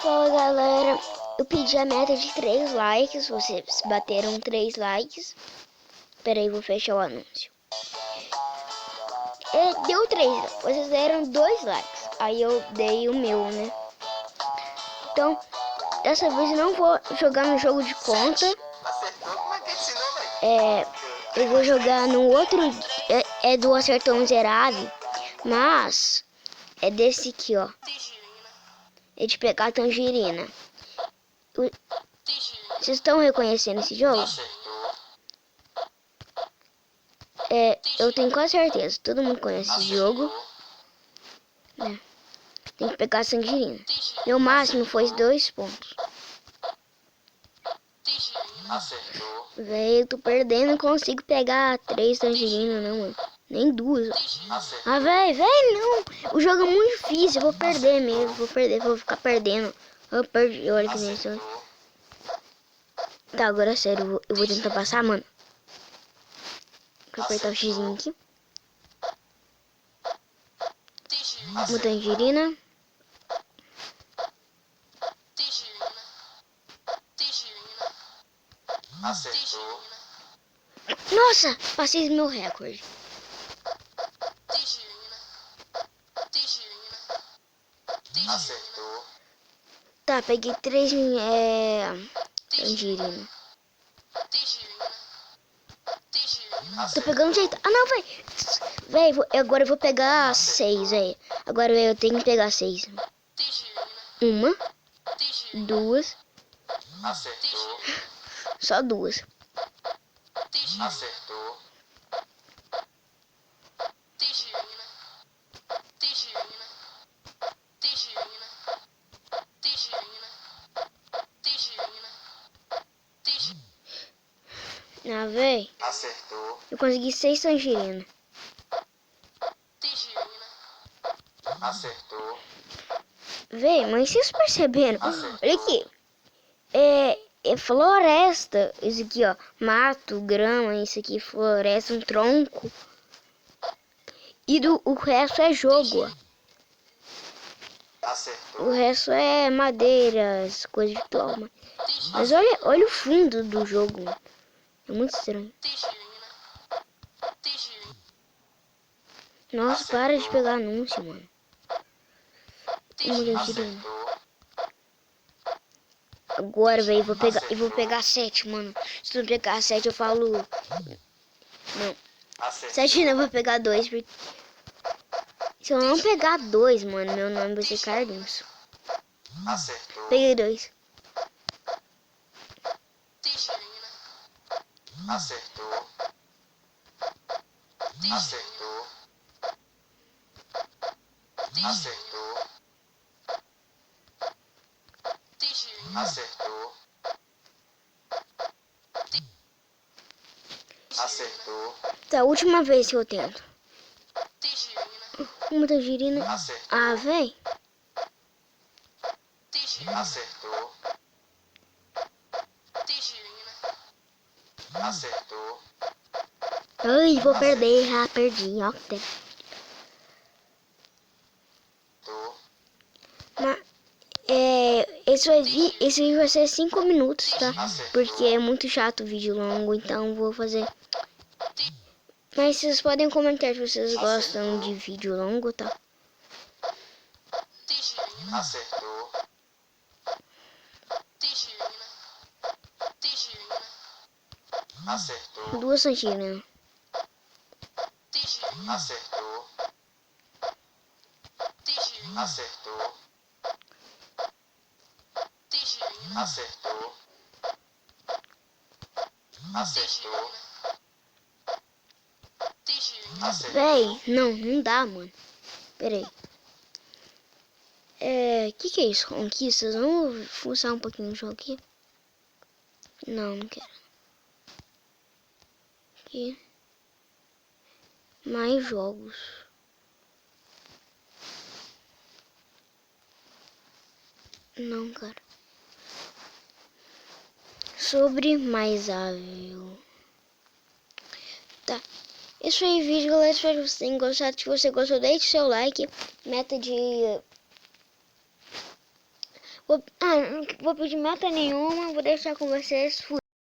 Fala galera, eu pedi a meta de 3 likes, vocês bateram 3 likes. Pera aí, vou fechar o anúncio. Deu 3, vocês deram 2 likes, aí eu dei o meu, né? Então, dessa vez eu não vou jogar no jogo de conta. Eu vou jogar no outro, é do Acertou Miserável, mas é desse aqui, ó. É de pegar tangerina. Vocês estão reconhecendo esse jogo? Eu tenho quase certeza. Todo mundo conhece esse jogo. Tem que pegar a tangerina. Meu máximo foi 2 pontos. Véi, eu tô perdendo. Não consigo pegar 3 tangerinas, não, mano. Nem 2. Ah, véi, não. O jogo é muito difícil. Eu vou perder mesmo. Vou ficar perdendo. Eu perdi. Olha que nem isso. Tá, agora é sério. Eu vou tentar passar, mano. Vou apertar o X aqui. Uma tangerina. Nossa, passei meu recorde. Acertou. Tá, peguei 3 tangerina. Tô pegando jeito. Ah, não, véi. Agora eu vou pegar 6, véi. Agora eu tenho que pegar 6. 1, 2. Acertou. Só 2. Acertou. Ah, véi. Acertou. Eu consegui 6 tangerina. Acertou. Véi, mas vocês perceberam? Olha aqui. É floresta. Isso aqui, ó. Mato, grama. Isso aqui, floresta, um tronco. E o resto é jogo, ó. Acertou. O resto é madeiras, coisas de toma. Mas olha o fundo do jogo. É muito estranho. Nossa, para de pegar anúncio, mano. Agora, velho, eu vou pegar 7, mano. Se não pegar 7, eu falo... Não. 7 não, eu vou pegar 2. Porque... Se eu não pegar 2, mano, meu nome vai ser Carlinhos. Acertou. Peguei 2. Acertou. Acertou. Acertou. Acertou. Acertou. Tá, a última vez que eu tento. Uma tangerina. Acertou. Ah, véi. Acertou. Acertou. Ai, vou perder. Ah, perdi. Ó, mas, esse vídeo vai ser 5 minutos, tá? Porque é muito chato o vídeo longo, então vou fazer. Mas vocês podem comentar se vocês gostam de vídeo longo, tá? Acertou. Acertou. 2 tangerinas. Acertou. Acertou. Acertou. Acertou. Acertou. Véi, não dá, mano. Pera aí. Que é isso? Conquistas? Vamos fuçar um pouquinho no jogo aqui. Não quero. Aqui. Mais jogos. Não, cara. Sobre mais ável. Tá. Esse foi o vídeo, galera. Espero que vocês tenham gostado. Se você gostou, deixe seu like. Meta de... Vou pedir meta nenhuma, vou deixar com vocês. Fui.